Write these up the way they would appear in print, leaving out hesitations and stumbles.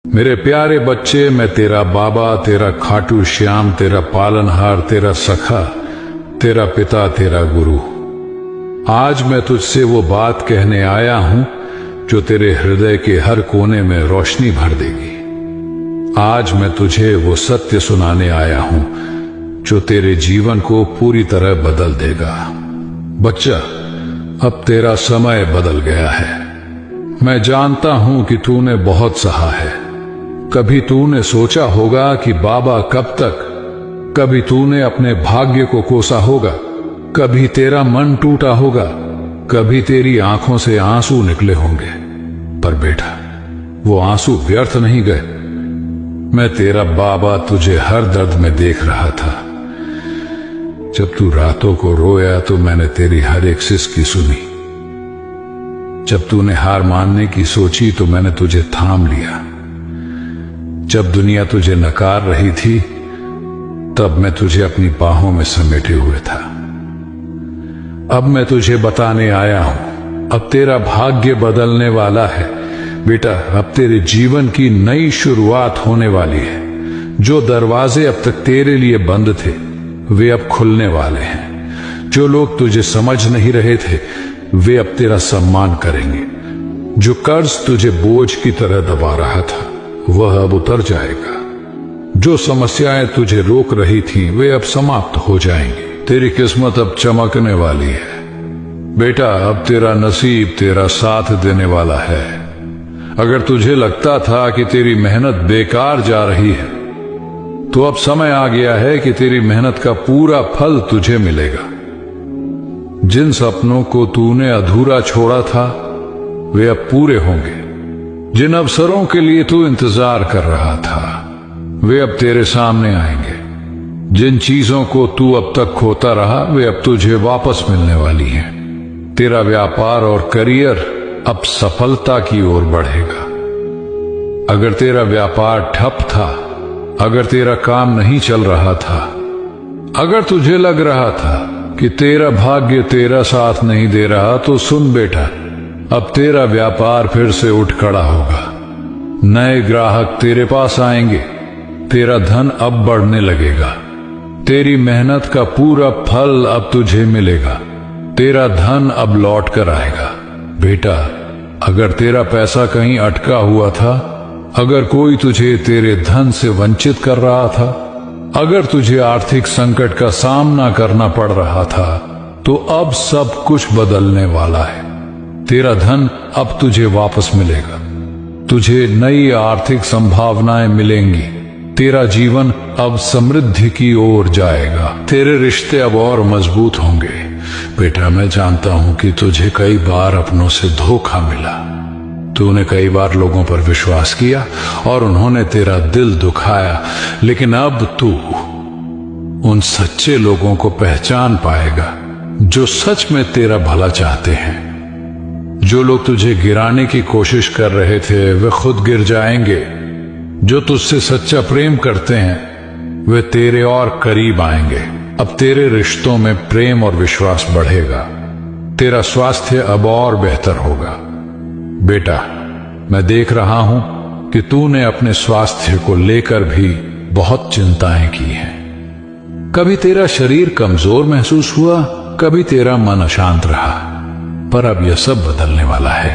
मेरे प्यारे बच्चे, मैं तेरा बाबा, तेरा खाटू श्याम, तेरा पालनहार, तेरा सखा, तेरा पिता, तेरा गुरु। आज मैं तुझसे वो बात कहने आया हूं जो तेरे हृदय के हर कोने में रोशनी भर देगी। आज मैं तुझे वो सत्य सुनाने आया हूं जो तेरे जीवन को पूरी तरह बदल देगा। बच्चा, अब तेरा समय बदल गया है। मैं जानता हूं कि तूने बहुत सहा है। कभी तूने सोचा होगा कि बाबा कब तक, कभी तूने अपने भाग्य को कोसा होगा, कभी तेरा मन टूटा होगा, कभी तेरी आंखों से आंसू निकले होंगे। पर बेटा, वो आंसू व्यर्थ नहीं गए। मैं तेरा बाबा तुझे हर दर्द में देख रहा था। जब तू रातों को रोया तो मैंने तेरी हर एक सिसकी सुनी। जब तूने हार मानने की सोची तो मैंने तुझे थाम लिया। जब दुनिया तुझे नकार रही थी तब मैं तुझे अपनी बाहों में समेटे हुए था। अब मैं तुझे बताने आया हूं, अब तेरा भाग्य बदलने वाला है। बेटा, अब तेरे जीवन की नई शुरुआत होने वाली है। जो दरवाजे अब तक तेरे लिए बंद थे वे अब खुलने वाले हैं। जो लोग तुझे समझ नहीं रहे थे वे अब तेरा सम्मान करेंगे। जो कर्ज तुझे बोझ की तरह दबा रहा था वह अब उतर जाएगा। जो समस्याएं तुझे रोक रही थीं वे अब समाप्त हो जाएंगी। तेरी किस्मत अब चमकने वाली है। बेटा, अब तेरा नसीब तेरा साथ देने वाला है। अगर तुझे लगता था कि तेरी मेहनत बेकार जा रही है तो अब समय आ गया है कि तेरी मेहनत का पूरा फल तुझे मिलेगा। जिन सपनों को तूने अधूरा छोड़ा था वे अब पूरे होंगे। जिन अवसरों के लिए तू इंतजार कर रहा था वे अब तेरे सामने आएंगे। जिन चीजों को तू अब तक खोता रहा वे अब तुझे वापस मिलने वाली हैं। तेरा व्यापार और करियर अब सफलता की ओर बढ़ेगा। अगर तेरा व्यापार ठप था, अगर तेरा काम नहीं चल रहा था, अगर तुझे लग रहा था कि तेरा भाग्य तेरा साथ नहीं दे रहा, तो सुन बेटा, अब तेरा व्यापार फिर से उठ खड़ा होगा। नए ग्राहक तेरे पास आएंगे। तेरा धन अब बढ़ने लगेगा। तेरी मेहनत का पूरा फल अब तुझे मिलेगा। तेरा धन अब लौट कर आएगा। बेटा, अगर तेरा पैसा कहीं अटका हुआ था, अगर कोई तुझे तेरे धन से वंचित कर रहा था, अगर तुझे आर्थिक संकट का सामना करना पड़ रहा था, तो अब सब कुछ बदलने वाला है। तेरा धन अब तुझे वापस मिलेगा। तुझे नई आर्थिक संभावनाएं मिलेंगी। तेरा जीवन अब समृद्धि की ओर जाएगा। तेरे रिश्ते अब और मजबूत होंगे। बेटा, मैं जानता हूं कि तुझे कई बार अपनों से धोखा मिला। तूने कई बार लोगों पर विश्वास किया और उन्होंने तेरा दिल दुखाया, लेकिन अब तू उन सच्चे लोगों को पहचान पाएगा जो सच में तेरा भला चाहते हैं। जो लोग तुझे गिराने की कोशिश कर रहे थे वे खुद गिर जाएंगे। जो तुझसे सच्चा प्रेम करते हैं वे तेरे और करीब आएंगे। अब तेरे रिश्तों में प्रेम और विश्वास बढ़ेगा। तेरा स्वास्थ्य अब और बेहतर होगा। बेटा, मैं देख रहा हूं कि तूने अपने स्वास्थ्य को लेकर भी बहुत चिंताएं की हैं। कभी तेरा शरीर कमजोर महसूस हुआ, कभी तेरा मन अशांत रहा, पर अब यह सब बदलने वाला है।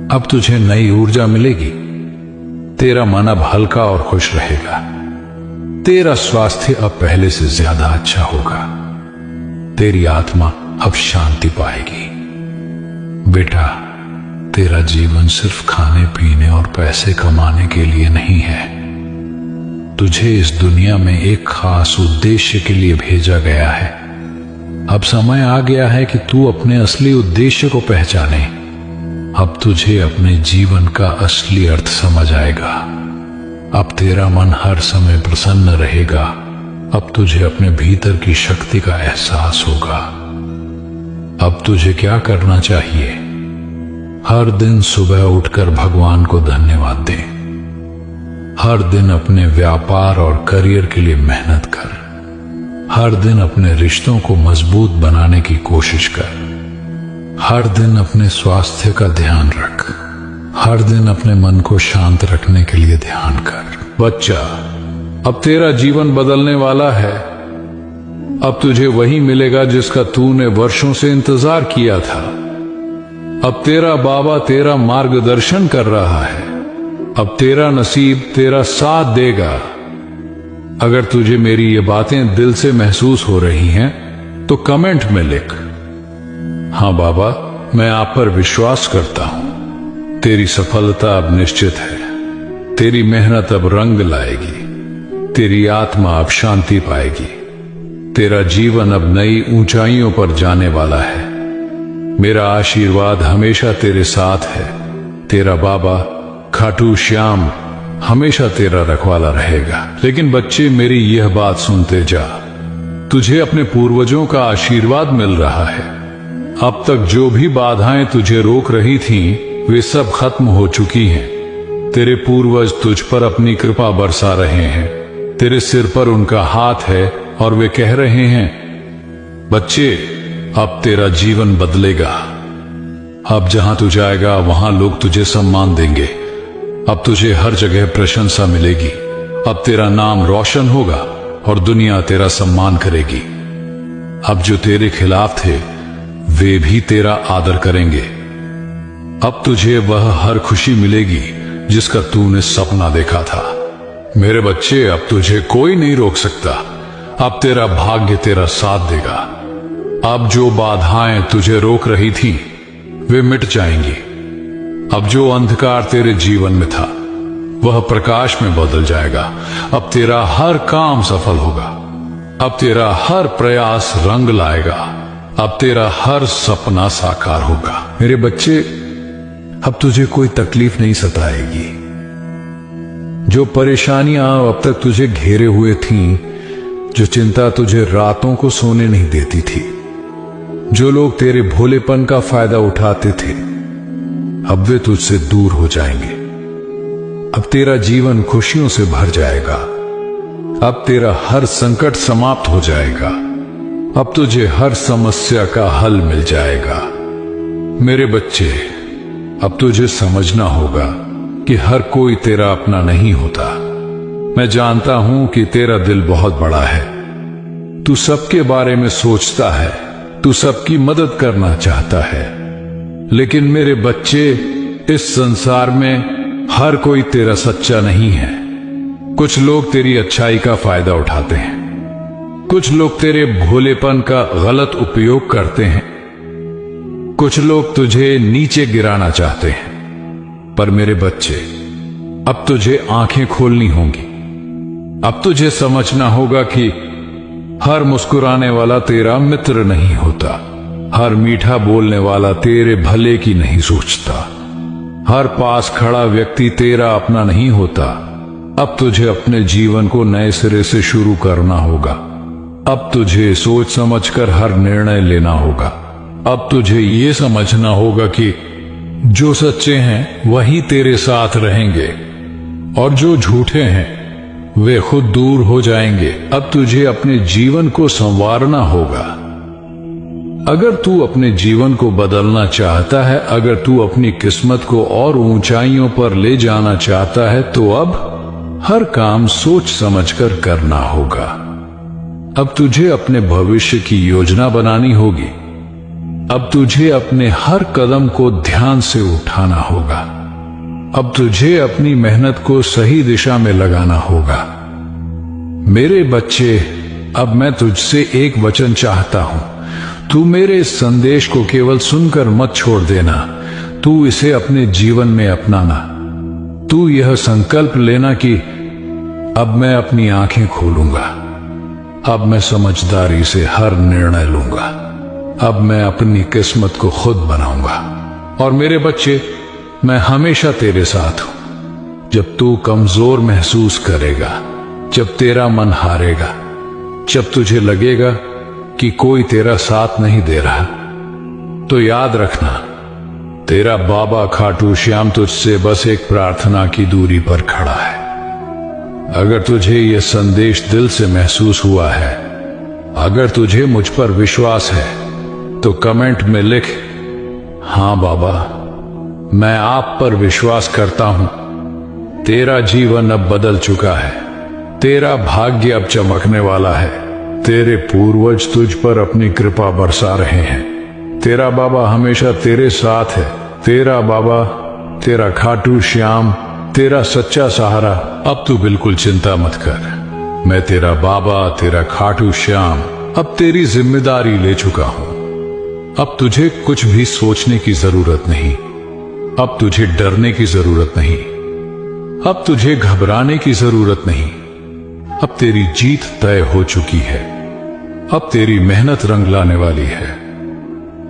अब तुझे नई ऊर्जा मिलेगी। तेरा मन अब हल्का और खुश रहेगा। तेरा स्वास्थ्य अब पहले से ज्यादा अच्छा होगा। तेरी आत्मा अब शांति पाएगी। बेटा, तेरा जीवन सिर्फ खाने पीने और पैसे कमाने के लिए नहीं है। तुझे इस दुनिया में एक खास उद्देश्य के लिए भेजा गया है। अब समय आ गया है कि तू अपने असली उद्देश्य को पहचाने। अब तुझे अपने जीवन का असली अर्थ समझ आएगा। अब तेरा मन हर समय प्रसन्न रहेगा। अब तुझे अपने भीतर की शक्ति का एहसास होगा। अब तुझे क्या करना चाहिए? हर दिन सुबह उठकर भगवान को धन्यवाद दे। हर दिन अपने व्यापार और करियर के लिए मेहनत कर। हर दिन अपने रिश्तों को मजबूत बनाने की कोशिश कर। हर दिन अपने स्वास्थ्य का ध्यान रख। हर दिन अपने मन को शांत रखने के लिए ध्यान कर। बच्चा, अब तेरा जीवन बदलने वाला है। अब तुझे वही मिलेगा जिसका तूने वर्षों से इंतजार किया था। अब तेरा बाबा तेरा मार्गदर्शन कर रहा है। अब तेरा नसीब तेरा साथ देगा। अगर तुझे मेरी ये बातें दिल से महसूस हो रही हैं तो कमेंट में लिख, हाँ बाबा, मैं आप पर विश्वास करता हूं। तेरी सफलता अब निश्चित है। तेरी मेहनत अब रंग लाएगी। तेरी आत्मा अब शांति पाएगी। तेरा जीवन अब नई ऊंचाइयों पर जाने वाला है। मेरा आशीर्वाद हमेशा तेरे साथ है। तेरा बाबा खाटू श्याम हमेशा तेरा रखवाला रहेगा। लेकिन बच्चे, मेरी यह बात सुनते जा। तुझे अपने पूर्वजों का आशीर्वाद मिल रहा है। अब तक जो भी बाधाएं तुझे रोक रही थीं, वे सब खत्म हो चुकी हैं। तेरे पूर्वज तुझ पर अपनी कृपा बरसा रहे हैं। तेरे सिर पर उनका हाथ है और वे कह रहे हैं, बच्चे, अब तेरा जीवन बदलेगा। अब जहां तू जाएगा वहां लोग तुझे सम्मान देंगे। अब तुझे हर जगह प्रशंसा मिलेगी। अब तेरा नाम रोशन होगा और दुनिया तेरा सम्मान करेगी। अब जो तेरे खिलाफ थे वे भी तेरा आदर करेंगे। अब तुझे वह हर खुशी मिलेगी जिसका तूने सपना देखा था। मेरे बच्चे, अब तुझे कोई नहीं रोक सकता। अब तेरा भाग्य तेरा साथ देगा। अब जो बाधाएं तुझे रोक रही थी वे मिट जाएंगी। अब जो अंधकार तेरे जीवन में था वह प्रकाश में बदल जाएगा। अब तेरा हर काम सफल होगा। अब तेरा हर प्रयास रंग लाएगा। अब तेरा हर सपना साकार होगा। मेरे बच्चे, अब तुझे कोई तकलीफ नहीं सताएगी। जो परेशानियां अब तक तुझे घेरे हुए थीं, जो चिंता तुझे रातों को सोने नहीं देती थी, जो लोग तेरे भोलेपन का फायदा उठाते थे, अब वे तुझसे दूर हो जाएंगे। अब तेरा जीवन खुशियों से भर जाएगा। अब तेरा हर संकट समाप्त हो जाएगा। अब तुझे हर समस्या का हल मिल जाएगा। मेरे बच्चे, अब तुझे समझना होगा कि हर कोई तेरा अपना नहीं होता। मैं जानता हूं कि तेरा दिल बहुत बड़ा है। तू सबके बारे में सोचता है। तू सबकी मदद करना चाहता है। लेकिन मेरे बच्चे, इस संसार में हर कोई तेरा सच्चा नहीं है। कुछ लोग तेरी अच्छाई का फायदा उठाते हैं। कुछ लोग तेरे भोलेपन का गलत उपयोग करते हैं। कुछ लोग तुझे नीचे गिराना चाहते हैं। पर मेरे बच्चे, अब तुझे आंखें खोलनी होंगी। अब तुझे समझना होगा कि हर मुस्कुराने वाला तेरा मित्र नहीं होता। हर मीठा बोलने वाला तेरे भले की नहीं सोचता। हर पास खड़ा व्यक्ति तेरा अपना नहीं होता। अब तुझे अपने जीवन को नए सिरे से शुरू करना होगा। अब तुझे सोच समझकर हर निर्णय लेना होगा। अब तुझे ये समझना होगा कि जो सच्चे हैं वही तेरे साथ रहेंगे और जो झूठे हैं वे खुद दूर हो जाएंगे। अब तुझे अपने जीवन को संवारना होगा। अगर तू अपने जीवन को बदलना चाहता है, अगर तू अपनी किस्मत को और ऊंचाइयों पर ले जाना चाहता है, तो अब हर काम सोच समझकर करना होगा। अब तुझे अपने भविष्य की योजना बनानी होगी। अब तुझे अपने हर कदम को ध्यान से उठाना होगा। अब तुझे अपनी मेहनत को सही दिशा में लगाना होगा। मेरे बच्चे, अब मैं तुझसे एक वचन चाहता हूं। तू मेरे इस संदेश को केवल सुनकर मत छोड़ देना। तू इसे अपने जीवन में अपनाना। तू यह संकल्प लेना कि अब मैं अपनी आंखें खोलूंगा। अब मैं समझदारी से हर निर्णय लूंगा। अब मैं अपनी किस्मत को खुद बनाऊंगा। और मेरे बच्चे, मैं हमेशा तेरे साथ हूं। जब तू कमजोर महसूस करेगा, जब तेरा मन हारेगा, जब तुझे लगेगा कि कोई तेरा साथ नहीं दे रहा, तो याद रखना, तेरा बाबा खाटू श्याम तुझसे बस एक प्रार्थना की दूरी पर खड़ा है। अगर तुझे यह संदेश दिल से महसूस हुआ है, अगर तुझे मुझ पर विश्वास है, तो कमेंट में लिख, हाँ बाबा, मैं आप पर विश्वास करता हूं। तेरा जीवन अब बदल चुका है। तेरा भाग्य अब चमकने वाला है। तेरे पूर्वज तुझ पर अपनी कृपा बरसा रहे हैं। तेरा बाबा हमेशा तेरे साथ है। तेरा बाबा, तेरा खाटू श्याम, तेरा सच्चा सहारा। अब तू बिल्कुल चिंता मत कर। मैं तेरा बाबा, तेरा खाटू श्याम अब तेरी जिम्मेदारी ले चुका हूं। अब तुझे कुछ भी सोचने की जरूरत नहीं। अब तुझे डरने की जरूरत नहीं। अब तुझे घबराने की जरूरत नहीं। अब तेरी जीत तय हो चुकी है। अब तेरी मेहनत रंग लाने वाली है।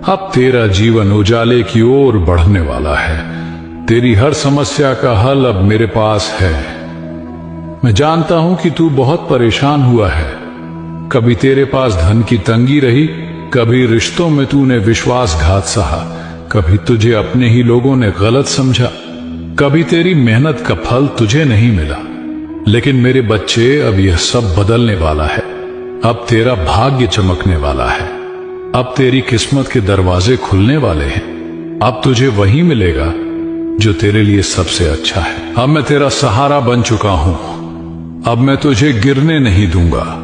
अब तेरा जीवन उजाले की ओर बढ़ने वाला है। तेरी हर समस्या का हल अब मेरे पास है। मैं जानता हूं कि तू बहुत परेशान हुआ है। कभी तेरे पास धन की तंगी रही, कभी रिश्तों में तूने विश्वासघात सहा, कभी तुझे अपने ही लोगों ने गलत समझा, कभी तेरी मेहनत का फल तुझे नहीं मिला। लेकिन मेरे बच्चे, अब यह सब बदलने वाला है। अब तेरा भाग्य चमकने वाला है। अब तेरी किस्मत के दरवाजे खुलने वाले हैं। अब तुझे वही मिलेगा जो तेरे लिए सबसे अच्छा है। अब मैं तेरा सहारा बन चुका हूं। अब मैं तुझे गिरने नहीं दूंगा।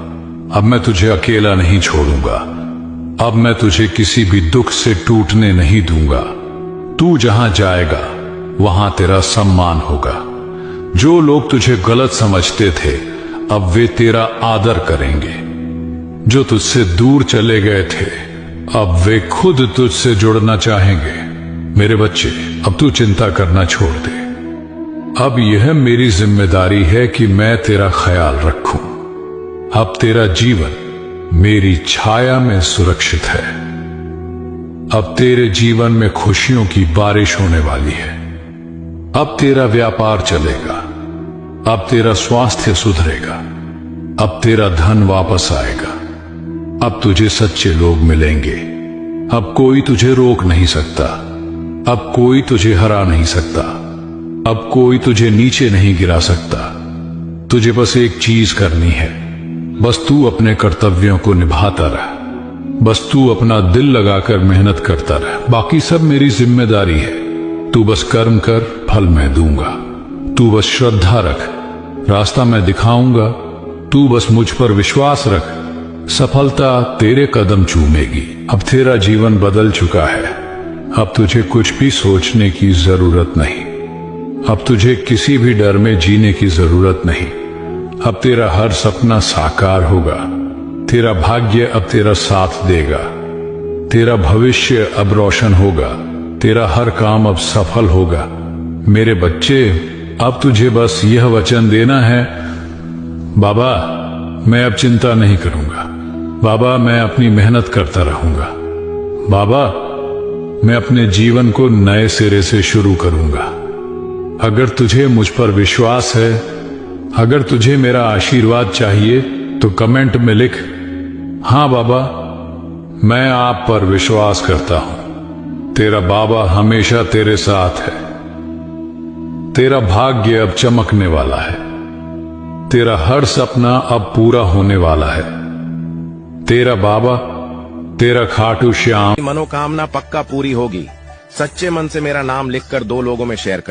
अब मैं तुझे अकेला नहीं छोड़ूंगा। अब मैं तुझे किसी भी दुख से टूटने नहीं दूंगा। तू जहां जाएगा वहां तेरा सम्मान होगा। जो लोग तुझे गलत समझते थे, अब वे तेरा आदर करेंगे। जो तुझसे दूर चले गए थे, अब वे खुद तुझसे जुड़ना चाहेंगे। मेरे बच्चे, अब तू चिंता करना छोड़ दे। अब यह मेरी जिम्मेदारी है कि मैं तेरा ख्याल रखूं। अब तेरा जीवन मेरी छाया में सुरक्षित है। अब तेरे जीवन में खुशियों की बारिश होने वाली है। अब तेरा व्यापार चलेगा। अब तेरा स्वास्थ्य सुधरेगा। अब तेरा धन वापस आएगा। अब तुझे सच्चे लोग मिलेंगे। अब कोई तुझे रोक नहीं सकता। अब कोई तुझे हरा नहीं सकता। अब कोई तुझे नीचे नहीं गिरा सकता। तुझे बस एक चीज करनी है। बस तू अपने कर्तव्यों को निभाता रह। बस तू अपना दिल लगाकर मेहनत करता रह। बाकी सब मेरी जिम्मेदारी है। तू बस कर्म कर, फल मैं दूंगा। तू बस श्रद्धा रख, रास्ता मैं दिखाऊंगा। तू बस मुझ पर विश्वास रख, सफलता तेरे कदम चूमेगी। अब तेरा जीवन बदल चुका है। अब तुझे कुछ भी सोचने की जरूरत नहीं। अब तुझे किसी भी डर में जीने की जरूरत नहीं। अब तेरा हर सपना साकार होगा। तेरा भाग्य अब तेरा साथ देगा। तेरा भविष्य अब रोशन होगा। तेरा हर काम अब सफल होगा। मेरे बच्चे, अब तुझे बस यह वचन देना है, बाबा मैं अब चिंता नहीं करूंगा। बाबा मैं अपनी मेहनत करता रहूंगा। बाबा मैं अपने जीवन को नए सिरे से शुरू करूंगा। अगर तुझे मुझ पर विश्वास है, अगर तुझे मेरा आशीर्वाद चाहिए, तो कमेंट में लिख, हां बाबा मैं आप पर विश्वास करता हूं। तेरा बाबा हमेशा तेरे साथ है। तेरा भाग्य अब चमकने वाला है। तेरा हर सपना अब पूरा होने वाला है। तेरा बाबा, तेरा खाटू श्याम। मनोकामना पक्का पूरी होगी। सच्चे मन से मेरा नाम लिखकर 2 लोगों में शेयर कर।